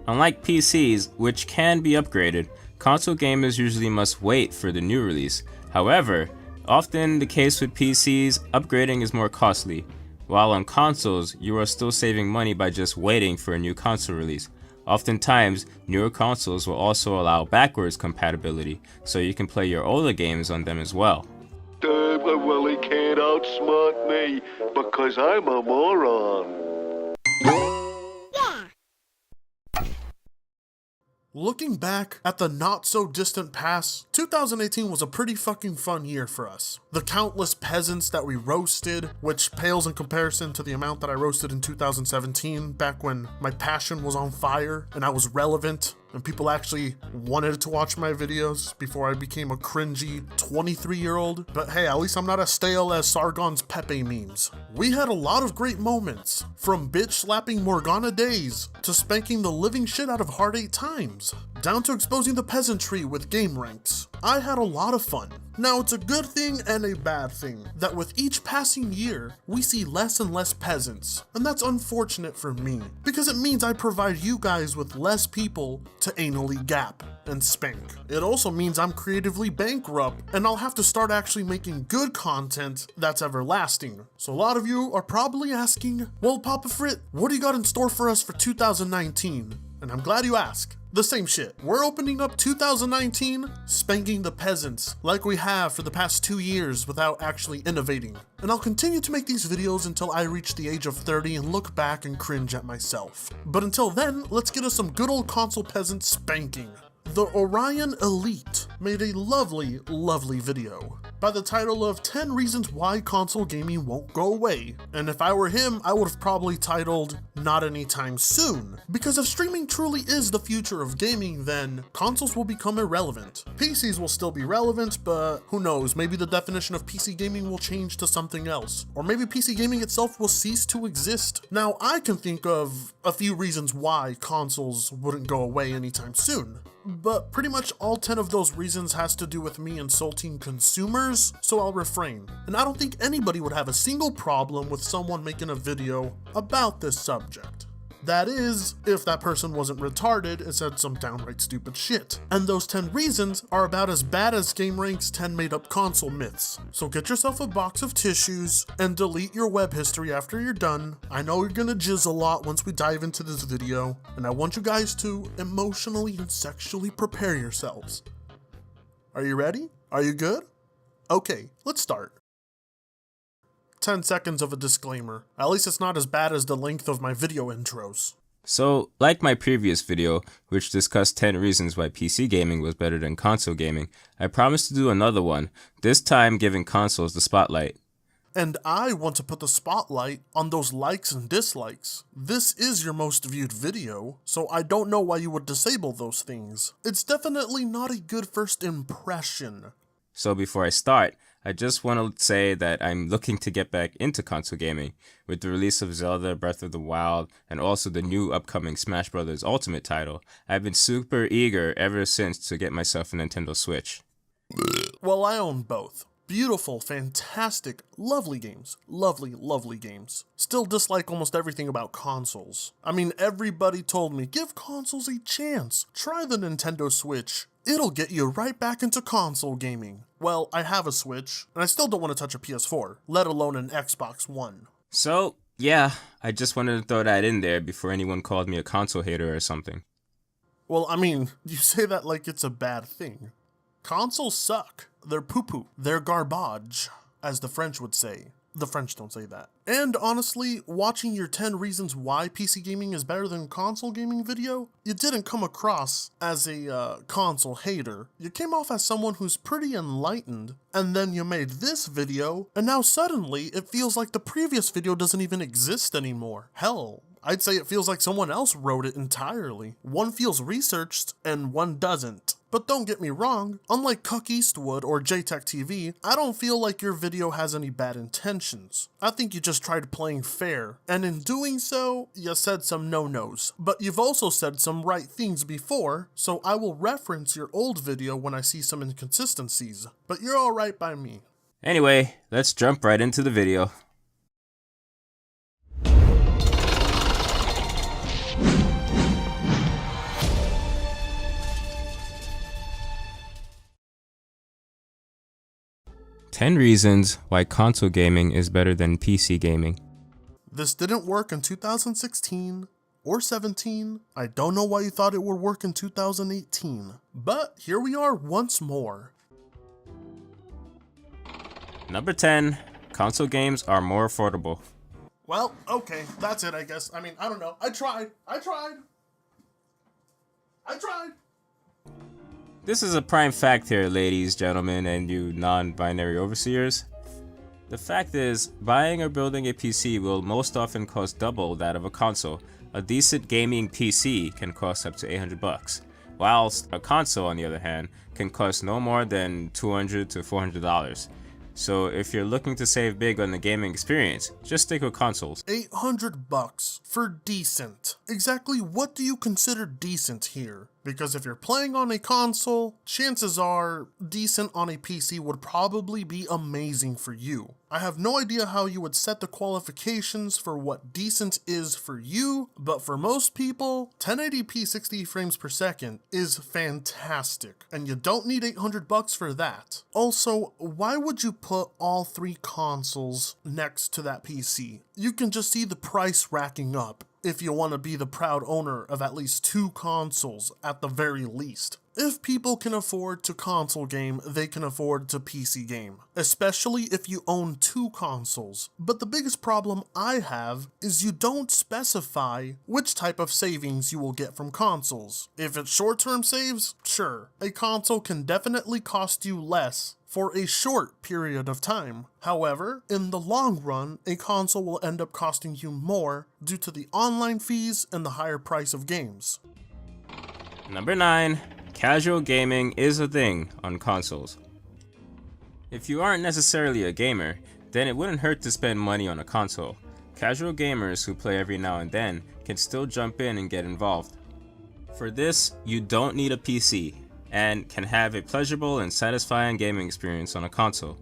Unlike PCs, which can be upgraded, console gamers usually must wait for the new release. However, often the case with PCs, upgrading is more costly, while on consoles, you are still saving money by just waiting for a new console release. Oftentimes, newer consoles will also allow backwards compatibility, so you can play your older games on them as well. Well, he can't outsmart me, because I'm a moron. Looking back at the not-so-distant past, 2018 was a pretty fucking fun year for us. The countless peasants that we roasted, which pales in comparison to the amount that I roasted in 2017, back when my passion was on fire and I was relevant, and people actually wanted to watch my videos before I became a cringy 23-year-old. But hey, at least I'm not as stale as Sargon's Pepe memes. We had a lot of great moments, from bitch-slapping Morgana days, to spanking the living shit out of Hard 8 times, down to exposing the peasantry with game ranks. I had a lot of fun. Now, it's a good thing and a bad thing that with each passing year, we see less and less peasants, and that's unfortunate for me, because it means I provide you guys with less people to anally gap and spank. It also means I'm creatively bankrupt, and I'll have to start actually making good content that's everlasting. So a lot of you are probably asking, well, Papa Frit, what do you got in store for us for 2019? And I'm glad you asked. The same shit. We're opening up 2019, spanking the peasants, like we have for the past 2 years without actually innovating. And I'll continue to make these videos until I reach the age of 30 and look back and cringe at myself. But until then, let's get us some good old console peasant spanking. The Orion Elite made a lovely, lovely video by the title of 10 Reasons Why Console Gaming Won't Go Away. And if I were him, I would have probably titled, Not Anytime Soon. Because if streaming truly is the future of gaming, then consoles will become irrelevant. PCs will still be relevant, but who knows, maybe the definition of PC gaming will change to something else. Or maybe PC gaming itself will cease to exist. Now, I can think of a few reasons why consoles wouldn't go away anytime soon. But pretty much all 10 of those reasons has to do with me insulting consumers, so I'll refrain. And I don't think anybody would have a single problem with someone making a video about this subject. That is, if that person wasn't retarded and said some downright stupid shit. And those 10 reasons are about as bad as GameRank's 10 made-up console myths. So get yourself a box of tissues and delete your web history after you're done. I know you're gonna jizz a lot once we dive into this video, and I want you guys to emotionally and sexually prepare yourselves. Are you ready? Are you good? Okay, let's start. 10 seconds of a disclaimer. At least it's not as bad as the length of my video intros. So, like my previous video, which discussed 10 reasons why PC gaming was better than console gaming, I promised to do another one, this time giving consoles the spotlight. And I want to put the spotlight on those likes and dislikes. This is your most viewed video, so I don't know why you would disable those things. It's definitely not a good first impression. So before I start, I just want to say that I'm looking to get back into console gaming. With the release of Zelda Breath of the Wild and also the new upcoming Smash Bros. Ultimate title, I've been super eager ever since to get myself a Nintendo Switch. Well, I own both. Beautiful, fantastic, lovely games. Lovely, lovely games. Still dislike almost everything about consoles. I mean, everybody told me, give consoles a chance. Try the Nintendo Switch. It'll get you right back into console gaming. Well, I have a Switch, and I still don't want to touch a PS4, let alone an Xbox One. So, yeah, I just wanted to throw that in there before anyone called me a console hater or something. Well, I mean, you say that like it's a bad thing. Consoles suck. They're poo-poo. They're garbage, as the French would say. The French don't say that. And honestly, watching your 10 reasons why PC gaming is better than console gaming video, you didn't come across as a console hater. You came off as someone who's pretty enlightened, and then you made this video, and now suddenly it feels like the previous video doesn't even exist anymore. Hell, I'd say it feels like someone else wrote it entirely. One feels researched, and one doesn't. But don't get me wrong, unlike Cuck Eastwood or JTech TV, I don't feel like your video has any bad intentions. I think you just tried playing fair, and in doing so, you said some no-nos. But you've also said some right things before, so I will reference your old video when I see some inconsistencies. But you're alright by me. Anyway, let's jump right into the video. 10 reasons why console gaming is better than PC gaming. This didn't work in 2016 or 17. I don't know why you thought it would work in 2018. But here we are once more. Number 10, console games are more affordable. Well, okay, that's it, I guess. I mean, I don't know. I tried. This is a prime fact here, ladies, gentlemen, and you non-binary overseers. The fact is, buying or building a PC will most often cost double that of a console. A decent gaming PC can cost up to $800, whilst a console, on the other hand, can cost no more than $200 to $400. So if you're looking to save big on the gaming experience, just stick with consoles. $800 for decent. Exactly what do you consider decent here? Because if you're playing on a console, chances are decent on a PC would probably be amazing for you. I have no idea how you would set the qualifications for what decent is for you, but for most people, 1080p 60 frames per second is fantastic, and you don't need $800 for that. Also, why would you put all three consoles next to that PC? You can just see the price racking up if you want to be the proud owner of at least two consoles at the very least. If people can afford to console game, they can afford to PC game, especially if you own two consoles. But the biggest problem I have is you don't specify which type of savings you will get from consoles. If it's short-term saves, sure, a console can definitely cost you less for a short period of time. However, in the long run, a console will end up costing you more due to the online fees and the higher price of games. Number 9, casual gaming is a thing on consoles. If you aren't necessarily a gamer, then it wouldn't hurt to spend money on a console. Casual gamers who play every now and then can still jump in and get involved. For this, you don't need a PC, and can have a pleasurable and satisfying gaming experience on a console.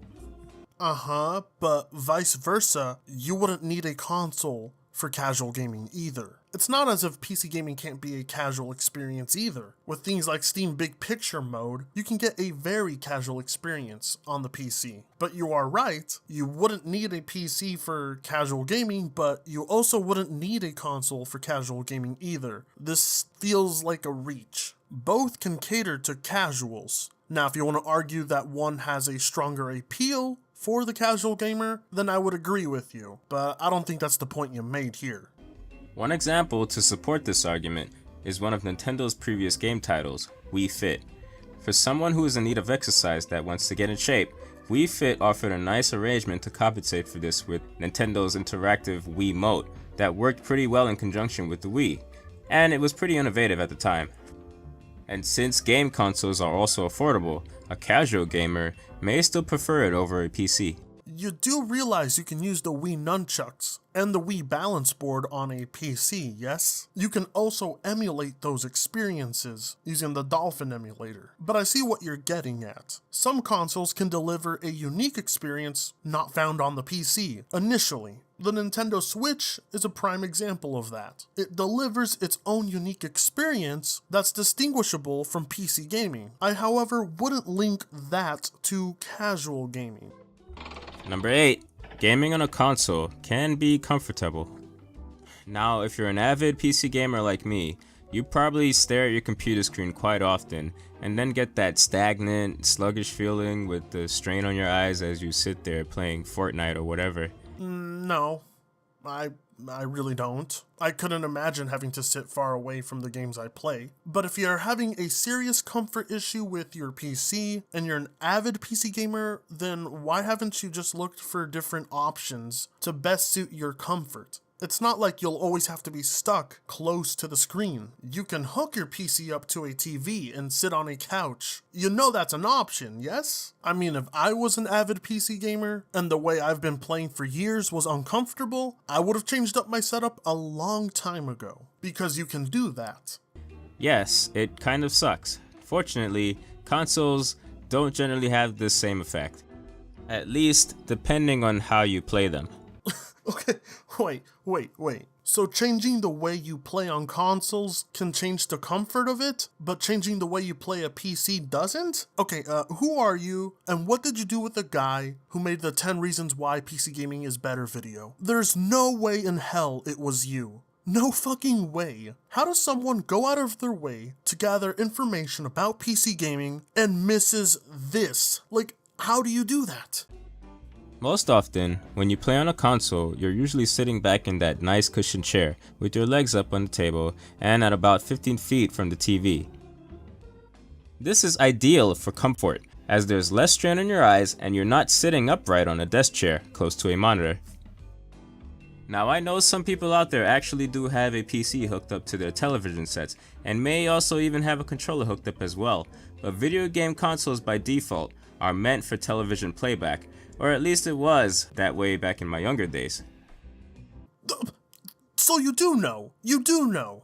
But vice versa, you wouldn't need a console for casual gaming either. It's not as if PC gaming can't be a casual experience either. With things like Steam Big Picture mode, you can get a very casual experience on the PC. But you are right, you wouldn't need a PC for casual gaming, but you also wouldn't need a console for casual gaming either. This feels like a reach. Both can cater to casuals. Now, if you want to argue that one has a stronger appeal for the casual gamer, then I would agree with you, but I don't think that's the point you made here. One example to support this argument is one of Nintendo's previous game titles, Wii Fit. For someone who is in need of exercise that wants to get in shape, Wii Fit offered a nice arrangement to compensate for this with Nintendo's interactive Wii Mote that worked pretty well in conjunction with the Wii, and it was pretty innovative at the time. And since game consoles are also affordable, a casual gamer may still prefer it over a PC. You do realize you can use the Wii Nunchucks and the Wii Balance Board on a PC, yes? You can also emulate those experiences using the Dolphin emulator. But I see what you're getting at. Some consoles can deliver a unique experience not found on the PC initially. The Nintendo Switch is a prime example of that. It delivers its own unique experience that's distinguishable from PC gaming. I, however, wouldn't link that to casual gaming. Number 8, gaming on a console can be comfortable. Now, if you're an avid PC gamer like me, you probably stare at your computer screen quite often and then get that stagnant, sluggish feeling with the strain on your eyes as you sit there playing Fortnite or whatever. No, I really don't. I couldn't imagine having to sit far away from the games I play. But if you're having a serious comfort issue with your PC and you're an avid PC gamer, then why haven't you just looked for different options to best suit your comfort? It's not like you'll always have to be stuck close to the screen. You can hook your PC up to a TV and sit on a couch. You know that's an option, yes? I mean, if I was an avid PC gamer and the way I've been playing for years was uncomfortable, I would have changed up my setup a long time ago. Because you can do that. Yes, it kind of sucks. Fortunately, consoles don't generally have the same effect. At least, depending on how you play them. Okay, wait. So changing the way you play on consoles can change the comfort of it, but changing the way you play a PC doesn't? Okay, who are you, and what did you do with the guy who made the 10 reasons why PC gaming is better video? There's no way in hell it was you. No fucking way. How does someone go out of their way to gather information about PC gaming and misses this? Like, how do you do that? Most often, when you play on a console, you're usually sitting back in that nice cushioned chair with your legs up on the table and at about 15 feet from the TV. This is ideal for comfort, as there's less strain on your eyes and you're not sitting upright on a desk chair close to a monitor. Now, I know some people out there actually do have a PC hooked up to their television sets and may also even have a controller hooked up as well, but video game consoles by default are meant for television playback, or at least it was that way back in my younger days. So you do know,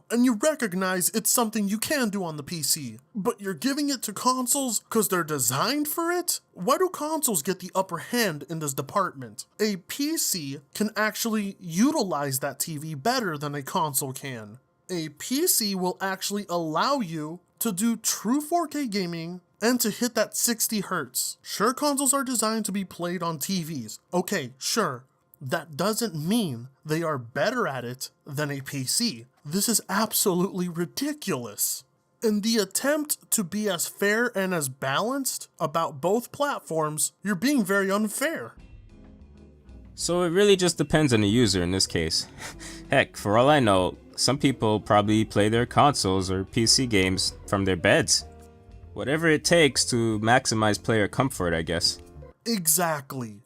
and you recognize it's something you can do on the PC, but you're giving it to consoles because they're designed for it? Why do consoles get the upper hand in this department? A PC can actually utilize that TV better than a console can. A PC will actually allow you to do true 4K gaming and to hit that 60 Hz. Sure, consoles are designed to be played on TVs. Okay, sure. That doesn't mean they are better at it than a PC. This is absolutely ridiculous. In the attempt to be as fair and as balanced about both platforms, you're being very unfair. So it really just depends on the user in this case. Heck, for all I know, some people probably play their consoles or PC games from their beds. Whatever it takes to maximize player comfort, I guess. Exactly.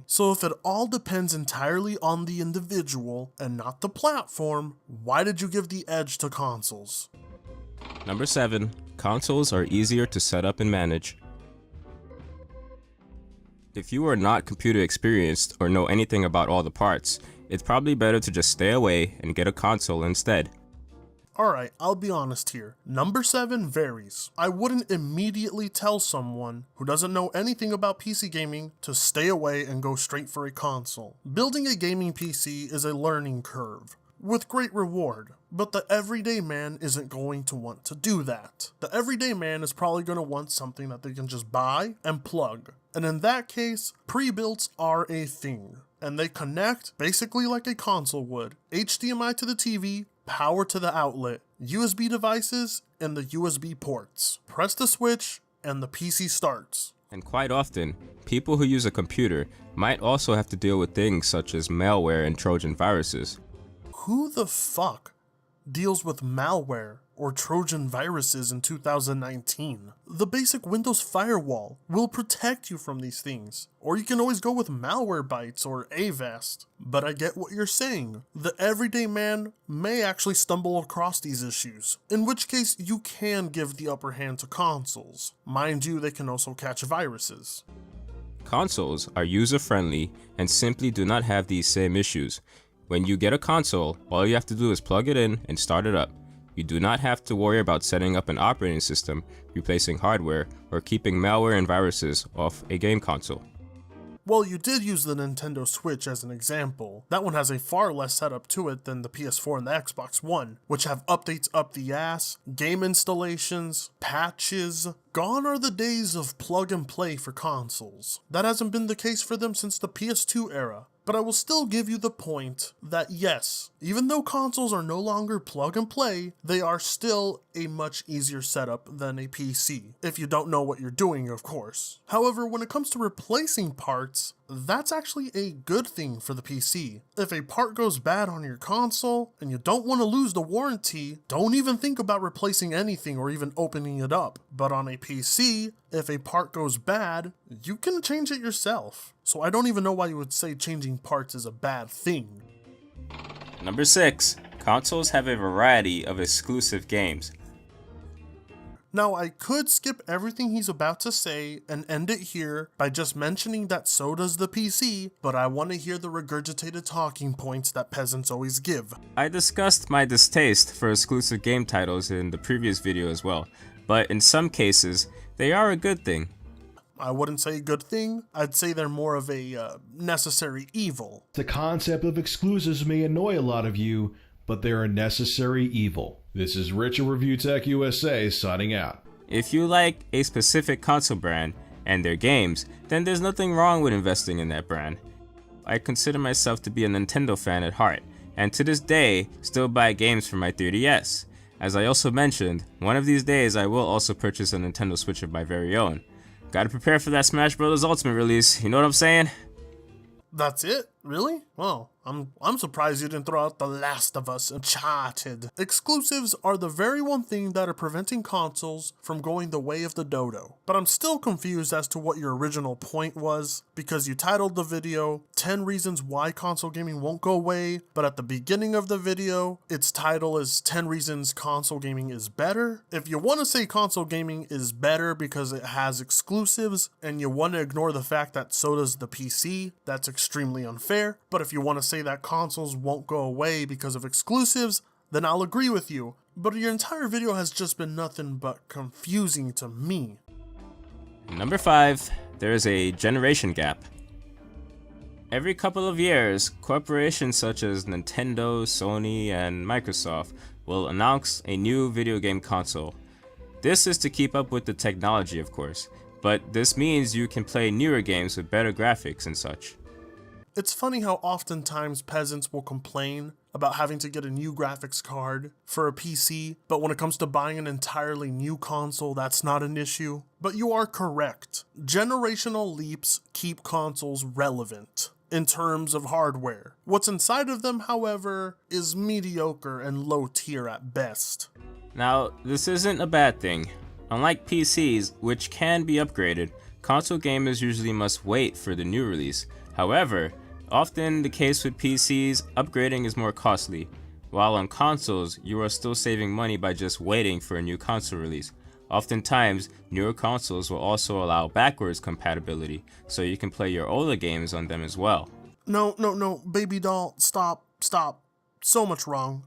So if it all depends entirely on the individual and not the platform, why did you give the edge to consoles? Number 7. Consoles are easier to set up and manage. If you are not computer experienced or know anything about all the parts, it's probably better to just stay away and get a console instead. Alright, I'll be honest here. Number 7 varies. I wouldn't immediately tell someone who doesn't know anything about PC gaming to stay away and go straight for a console. Building a gaming PC is a learning curve, with great reward, but the everyday man isn't going to want to do that. The everyday man is probably going to want something that they can just buy and plug. And in that case, pre-builts are a thing, and they connect basically like a console would. HDMI to the TV, power to the outlet, USB devices, and the USB ports. Press the switch, and the PC starts. And quite often, people who use a computer might also have to deal with things such as malware and Trojan viruses. Who the fuck deals with malware or Trojan viruses in 2019? The basic Windows firewall will protect you from these things, or you can always go with Malwarebytes or Avast. But I get what you're saying. The everyday man may actually stumble across these issues, in which case you can give the upper hand to consoles. Mind you, they can also catch viruses. Consoles are user-friendly and simply do not have these same issues. When you get a console, all you have to do is plug it in and start it up. You do not have to worry about setting up an operating system, replacing hardware, or keeping malware and viruses off a game console. Well, you did use the Nintendo Switch as an example. That one has a far less setup to it than the PS4 and the Xbox One, which have updates up the ass, game installations, patches. Gone are the days of plug and play for consoles. That hasn't been the case for them since the PS2 era. But I will still give you the point that yes, even though consoles are no longer plug and play, they are still a much easier setup than a PC, if you don't know what you're doing, of course. However, when it comes to replacing parts, that's actually a good thing for the PC. If a part goes bad on your console and you don't want to lose the warranty, don't even think about replacing anything or even opening it up. But on a PC, if a part goes bad, you can change it yourself. So I don't even know why you would say changing parts is a bad thing. Number 6. Consoles have a variety of exclusive games. Now, I could skip everything he's about to say and end it here by just mentioning that so does the PC, but I want to hear the regurgitated talking points that peasants always give. I discussed my distaste for exclusive game titles in the previous video as well, but in some cases, they are a good thing. I wouldn't say a good thing. I'd say they're more of a necessary evil. The concept of exclusives may annoy a lot of you, but they're a necessary evil. This is Rich of Review Tech USA signing out. If you like a specific console brand and their games, then there's nothing wrong with investing in that brand. I consider myself to be a Nintendo fan at heart, and to this day, still buy games for my 3DS. As I also mentioned, one of these days I will also purchase a Nintendo Switch of my very own. Gotta prepare for that Smash Bros. Ultimate release, you know what I'm saying? That's it? Really? Well, I'm surprised you didn't throw out The Last of Us Uncharted. Exclusives are the very one thing that are preventing consoles from going the way of the dodo. But I'm still confused as to what your original point was, because you titled the video 10 Reasons Why Console Gaming Won't Go Away, but at the beginning of the video, its title is 10 Reasons Console Gaming is Better. If you want to say console gaming is better because it has exclusives, and you want to ignore the fact that so does the PC, that's extremely unfair. But if you want to say that consoles won't go away because of exclusives, then I'll agree with you. But your entire video has just been nothing but confusing to me. Number 5, there is a generation gap. Every couple of years, corporations such as Nintendo, Sony, and Microsoft will announce a new video game console. This is to keep up with the technology, of course, but this means you can play newer games with better graphics and such. It's funny how oftentimes peasants will complain about having to get a new graphics card for a PC, but when it comes to buying an entirely new console, that's not an issue. But you are correct. Generational leaps keep consoles relevant in terms of hardware. What's inside of them, however, is mediocre and low tier at best. Now, this isn't a bad thing. Unlike PCs, which can be upgraded, console gamers usually must wait for the new release. However, often the case with PCs, upgrading is more costly, while on consoles, you are still saving money by just waiting for a new console release. Oftentimes, newer consoles will also allow backwards compatibility, so you can play your older games on them as well. No, baby doll, stop. So much wrong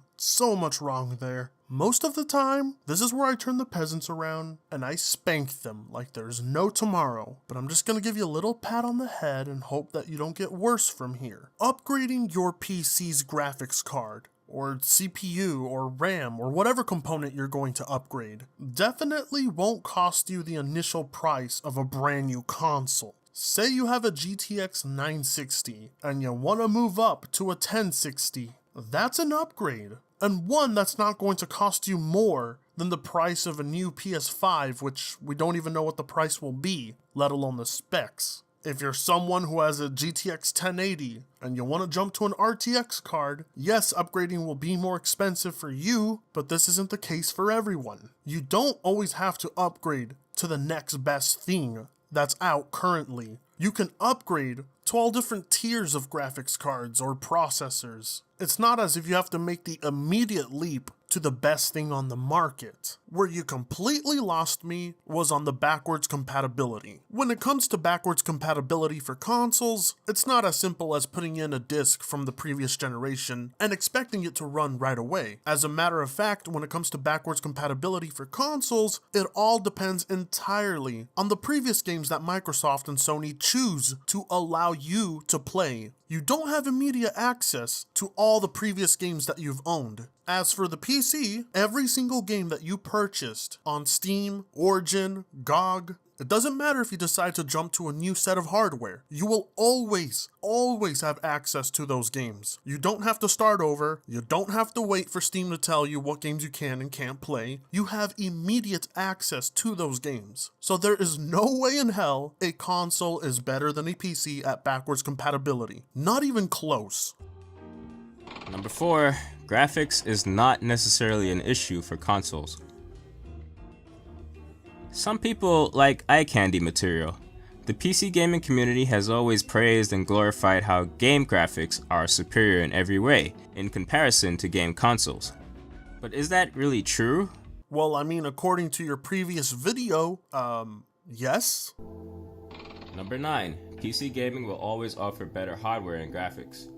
there. Most of the time, this is where I turn the peasants around and I spank them like there's no tomorrow. But I'm just gonna give you a little pat on the head and hope that you don't get worse from here. Upgrading your PC's graphics card, or CPU, or RAM, or whatever component you're going to upgrade, definitely won't cost you the initial price of a brand new console. Say you have a GTX 960 and you want to move up to a 1060. That's an upgrade, and one that's not going to cost you more than the price of a new PS5, which we don't even know what the price will be, let alone the specs. If you're someone who has a GTX 1080 and you want to jump to an RTX card, yes, upgrading will be more expensive for you, but this isn't the case for everyone. You don't always have to upgrade to the next best thing that's out currently. You can upgrade to all different tiers of graphics cards or processors. It's not as if you have to make the immediate leap to the best thing on the market. Where you completely lost me was on the backwards compatibility. When it comes to backwards compatibility for consoles, it's not as simple as putting in a disc from the previous generation and expecting it to run right away. As a matter of fact, when it comes to backwards compatibility for consoles, it all depends entirely on the previous games that Microsoft and Sony choose to allow you to play. You don't have immediate access to all the previous games that you've owned. As for the PC, every single game that you purchased on Steam, Origin, GOG, it doesn't matter if you decide to jump to a new set of hardware. You will always have access to those games. You don't have to start over. You don't have to wait for Steam to tell you what games you can and can't play. You have immediate access to those games. So there is no way in hell a console is better than a PC at backwards compatibility. Not even close. Number 4, graphics is not necessarily an issue for consoles. Some people like eye candy material. The PC gaming community has always praised and glorified how game graphics are superior in every way in comparison to game consoles. But is that really true? Well, I mean, according to your previous video, yes. Number 9, PC gaming will always offer better hardware and graphics.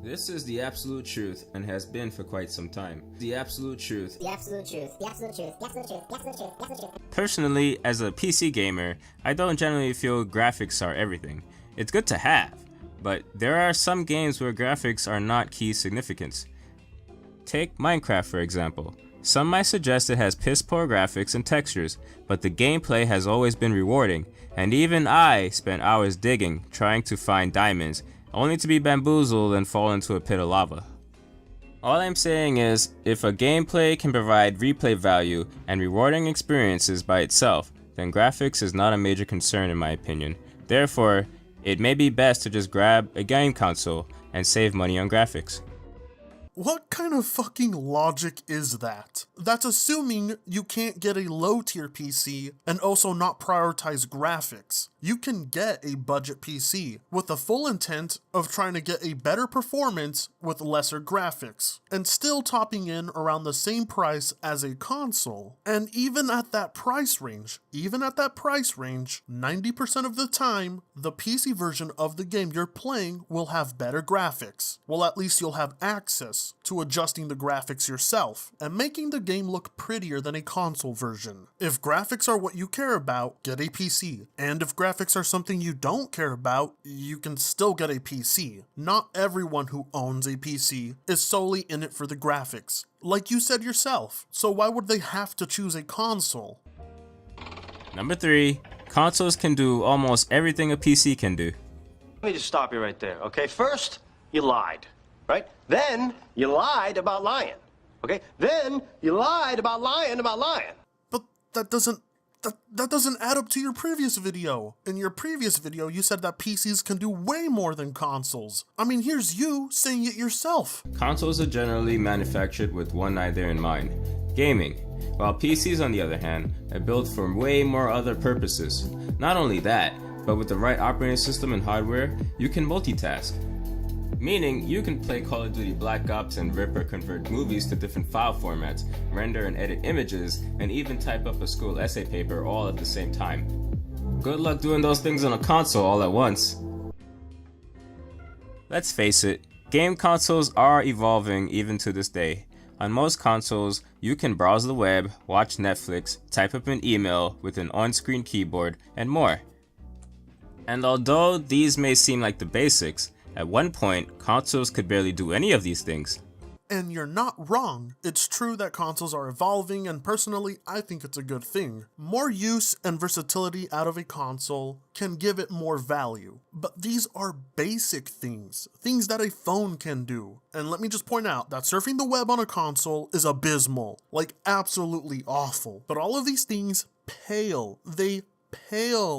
This is the absolute truth and has been for quite some time. The absolute truth. The absolute truth. The absolute truth. The absolute truth. The absolute truth. The absolute truth. Personally, as a PC gamer, I don't generally feel graphics are everything. It's good to have, but there are some games where graphics are not key significance. Take Minecraft for example. Some might suggest it has piss poor graphics and textures, but the gameplay has always been rewarding, and even I spent hours digging, trying to find diamonds, only to be bamboozled and fall into a pit of lava. All I'm saying is, if a gameplay can provide replay value and rewarding experiences by itself, then graphics is not a major concern in my opinion. Therefore, it may be best to just grab a game console and save money on graphics. What kind of fucking logic is that? That's assuming you can't get a low tier PC and also not prioritize graphics. You can get a budget PC with the full intent of trying to get a better performance with lesser graphics and still topping in around the same price as a console. And even at that price range, 90% of the time, the PC version of the game you're playing will have better graphics. Well, at least you'll have access to adjusting the graphics yourself and making the game look prettier than a console version. If graphics are what you care about, get a PC. And if graphics are something you don't care about, you can still get a PC. Not everyone who owns a PC is solely in it for the graphics, like you said yourself. So why would they have to choose a console? Number 3, consoles can do almost everything a PC can do. Let me just stop you right there, okay? First, you lied, right? Then, you lied about lying, okay? Then, you lied about lying about lying. But that doesn't add up to your previous video. In your previous video, you said that PCs can do way more than consoles. I mean, here's you saying it yourself. Consoles are generally manufactured with one idea in mind, gaming, while PCs on the other hand are built for way more other purposes. Not only that, but with the right operating system and hardware, you can multitask. Meaning, you can play Call of Duty Black Ops and rip or convert movies to different file formats, render and edit images, and even type up a school essay paper all at the same time. Good luck doing those things on a console all at once. Let's face it, game consoles are evolving even to this day. On most consoles, you can browse the web, watch Netflix, type up an email with an on-screen keyboard, and more. And although these may seem like the basics, at one point, consoles could barely do any of these things. And you're not wrong. It's true that consoles are evolving, and personally, I think it's a good thing. More use and versatility out of a console can give it more value. But these are basic things that a phone can do. And let me just point out that surfing the web on a console is abysmal, like absolutely awful. But all of these things pale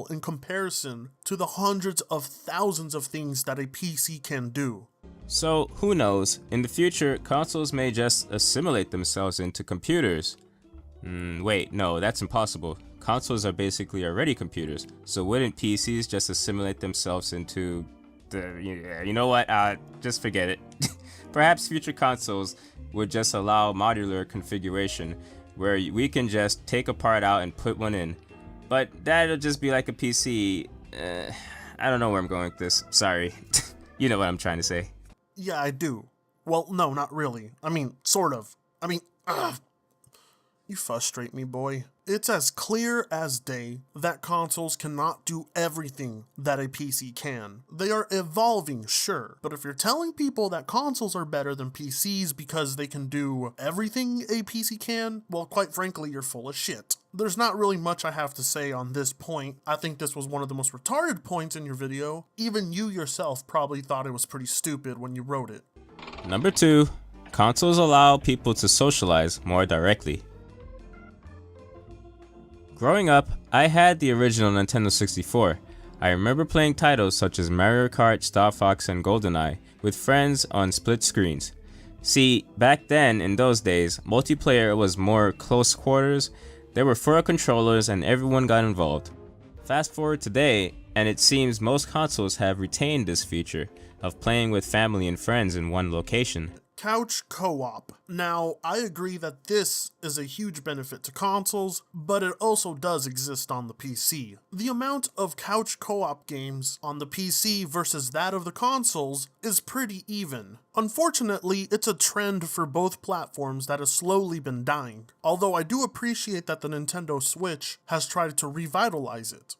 in comparison to the hundreds of thousands of things that a PC can do. So, who knows, in the future, consoles may just assimilate themselves into computers. Wait, no, that's impossible. Consoles are basically already computers, so wouldn't PCs just assimilate themselves into you know what, just forget it. Perhaps future consoles would just allow modular configuration, where we can just take a part out and put one in. But that'll just be like a PC. I don't know where I'm going with this. Sorry. You know what I'm trying to say. Yeah, I do. Well, no, not really. I mean, sort of. You frustrate me, boy. It's as clear as day that consoles cannot do everything that a PC can. They are evolving, sure, but if you're telling people that consoles are better than PCs because they can do everything a PC can, well, quite frankly, you're full of shit. There's not really much I have to say on this point. I think this was one of the most retarded points in your video. Even you yourself probably thought it was pretty stupid when you wrote it. Number 2, consoles allow people to socialize more directly. Growing up, I had the original Nintendo 64. I remember playing titles such as Mario Kart, Star Fox, and GoldenEye with friends on split screens. See, back then, in those days, multiplayer was more close quarters, there were 4 controllers and everyone got involved. Fast forward today, and it seems most consoles have retained this feature of playing with family and friends in one location. Couch co-op. Now, I agree that this is a huge benefit to consoles, but it also does exist on the PC. The amount of couch co-op games on the PC versus that of the consoles is pretty even. Unfortunately, it's a trend for both platforms that has slowly been dying, although I do appreciate that the Nintendo Switch has tried to revitalize it.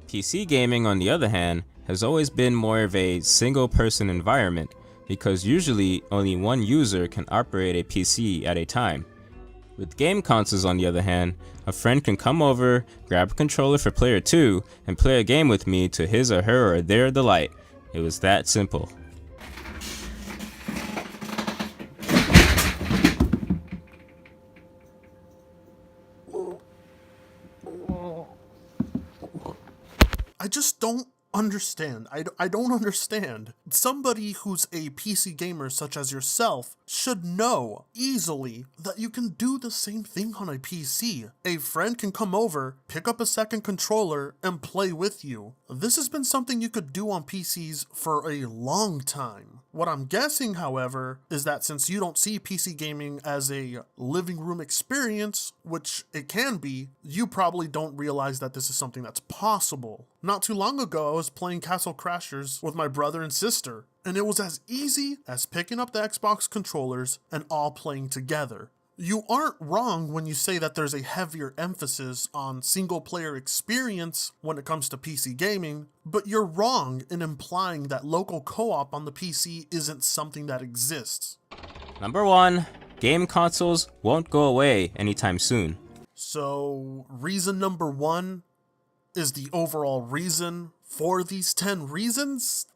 PC gaming, on the other hand, has always been more of a single-person environment, because usually only one user can operate a PC at a time. With game consoles, on the other hand, a friend can come over, grab a controller for player 2, and play a game with me to his or her or their delight. It was that simple. I just don't understand. I don't understand. Somebody who's a PC gamer such as yourself should know easily that you can do the same thing on a PC. A friend can come over, pick up a second controller, and play with you. This has been something you could do on PCs for a long time. What I'm guessing, however, is that since you don't see PC gaming as a living room experience, which it can be, you probably don't realize that this is something that's possible. Not too long ago, I was playing Castle Crashers with my brother and sister, and it was as easy as picking up the Xbox controllers and all playing together. You aren't wrong when you say that there's a heavier emphasis on single-player experience when it comes to PC gaming, but you're wrong in implying that local co-op on the PC isn't something that exists. Number 1, game consoles won't go away anytime soon. So, reason number 1 is the overall reason for these 10 reasons?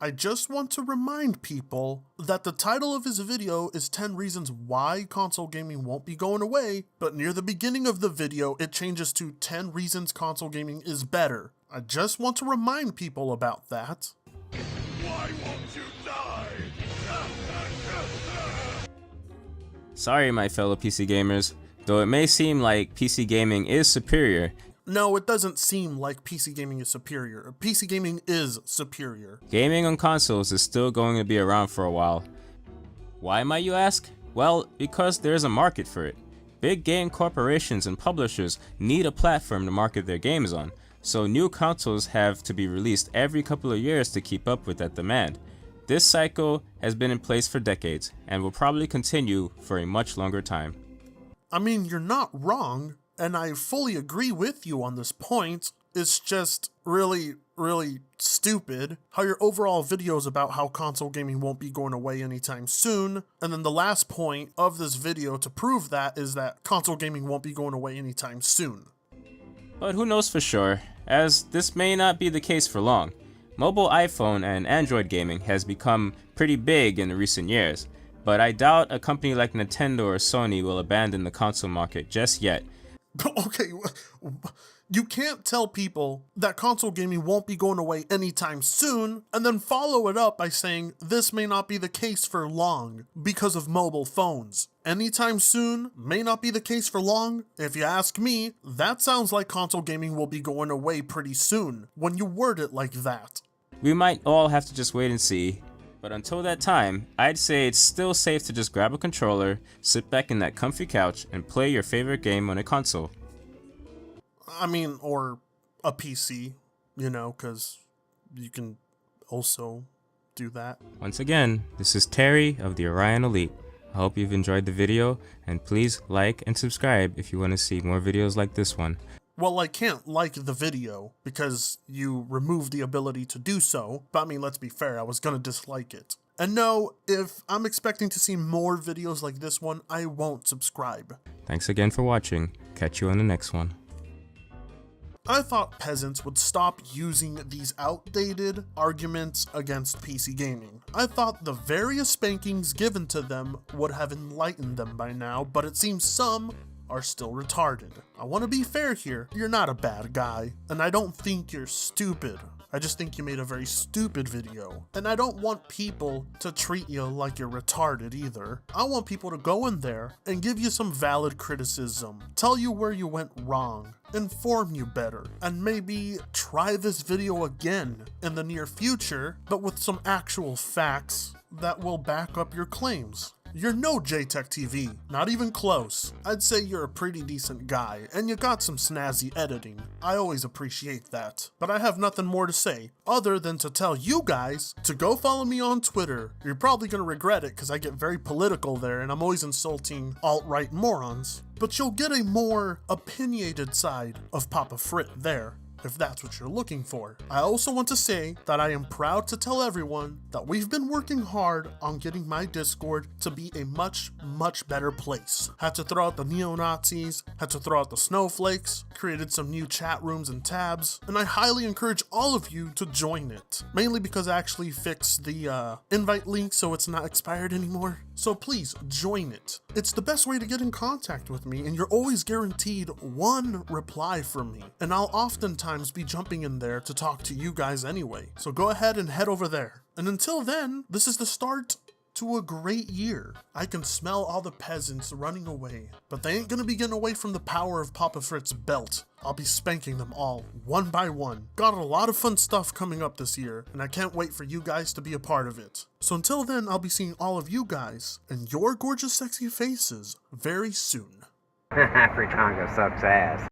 I just want to remind people that the title of his video is 10 reasons why console gaming won't be going away, but near the beginning of the video, it changes to 10 reasons console gaming is better. I just want to remind people about that. Why won't you die? Sorry, my fellow PC gamers, though it may seem like PC gaming is superior. No, it doesn't seem like PC gaming is superior. PC gaming is superior. Gaming on consoles is still going to be around for a while. Why, might you ask? Well, because there's a market for it. Big game corporations and publishers need a platform to market their games on, so new consoles have to be released every couple of years to keep up with that demand. This cycle has been in place for decades, and will probably continue for a much longer time. I mean, you're not wrong, and I fully agree with you on this point. It's just really stupid how your overall video is about how console gaming won't be going away anytime soon, and then the last point of this video to prove that is that console gaming won't be going away anytime soon. But who knows for sure, as this may not be the case for long. Mobile iPhone and Android gaming has become pretty big in recent years, but I doubt a company like Nintendo or Sony will abandon the console market just yet. Okay, you can't tell people that console gaming won't be going away anytime soon, and then follow it up by saying this may not be the case for long because of mobile phones. Anytime soon may not be the case for long. If you ask me, that sounds like console gaming will be going away pretty soon when you word it like that. We might all have to just wait and see. But until that time, I'd say it's still safe to just grab a controller, sit back in that comfy couch, and play your favorite game on a console. I mean, or a PC, you know, because you can also do that. Once again, this is Terry of the Orion Elite. I hope you've enjoyed the video, and please like and subscribe if you want to see more videos like this one. Well, I can't like the video because you removed the ability to do so, but I mean, let's be fair, I was gonna dislike it. And no, if I'm expecting to see more videos like this one, I won't subscribe. Thanks again for watching. Catch you on the next one. I thought peasants would stop using these outdated arguments against PC gaming. I thought the various spankings given to them would have enlightened them by now, but it seems some are still retarded. I want to be fair here, you're not a bad guy, and I don't think you're stupid. I just think you made a very stupid video. And I don't want people to treat you like you're retarded either. I want people to go in there and give you some valid criticism, tell you where you went wrong, inform you better, and maybe try this video again in the near future, but with some actual facts that will back up your claims. You're no JTech TV, not even close. I'd say you're a pretty decent guy, and you got some snazzy editing. I always appreciate that. But I have nothing more to say, other than to tell you guys to go follow me on Twitter. You're probably gonna regret it, because I get very political there, and I'm always insulting alt-right morons. But you'll get a more opinionated side of Papa Frit there, if that's what you're looking for. I also want to say that I am proud to tell everyone that we've been working hard on getting my Discord to be a much, much better place. Had to throw out the neo-Nazis, had to throw out the snowflakes, created some new chat rooms and tabs, and I highly encourage all of you to join it. Mainly because I actually fixed the invite link so it's not expired anymore. So please join it. It's the best way to get in contact with me, and you're always guaranteed one reply from me. And I'll oftentimes be jumping in there to talk to you guys anyway. So go ahead and head over there. And until then, this is the start to a great year. I can smell all the peasants running away, but they ain't gonna be getting away from the power of Papa Frit's belt. I'll be spanking them all, one by one. Got a lot of fun stuff coming up this year, and I can't wait for you guys to be a part of it. So until then, I'll be seeing all of you guys and your gorgeous sexy faces very soon. Fritanga sucks ass.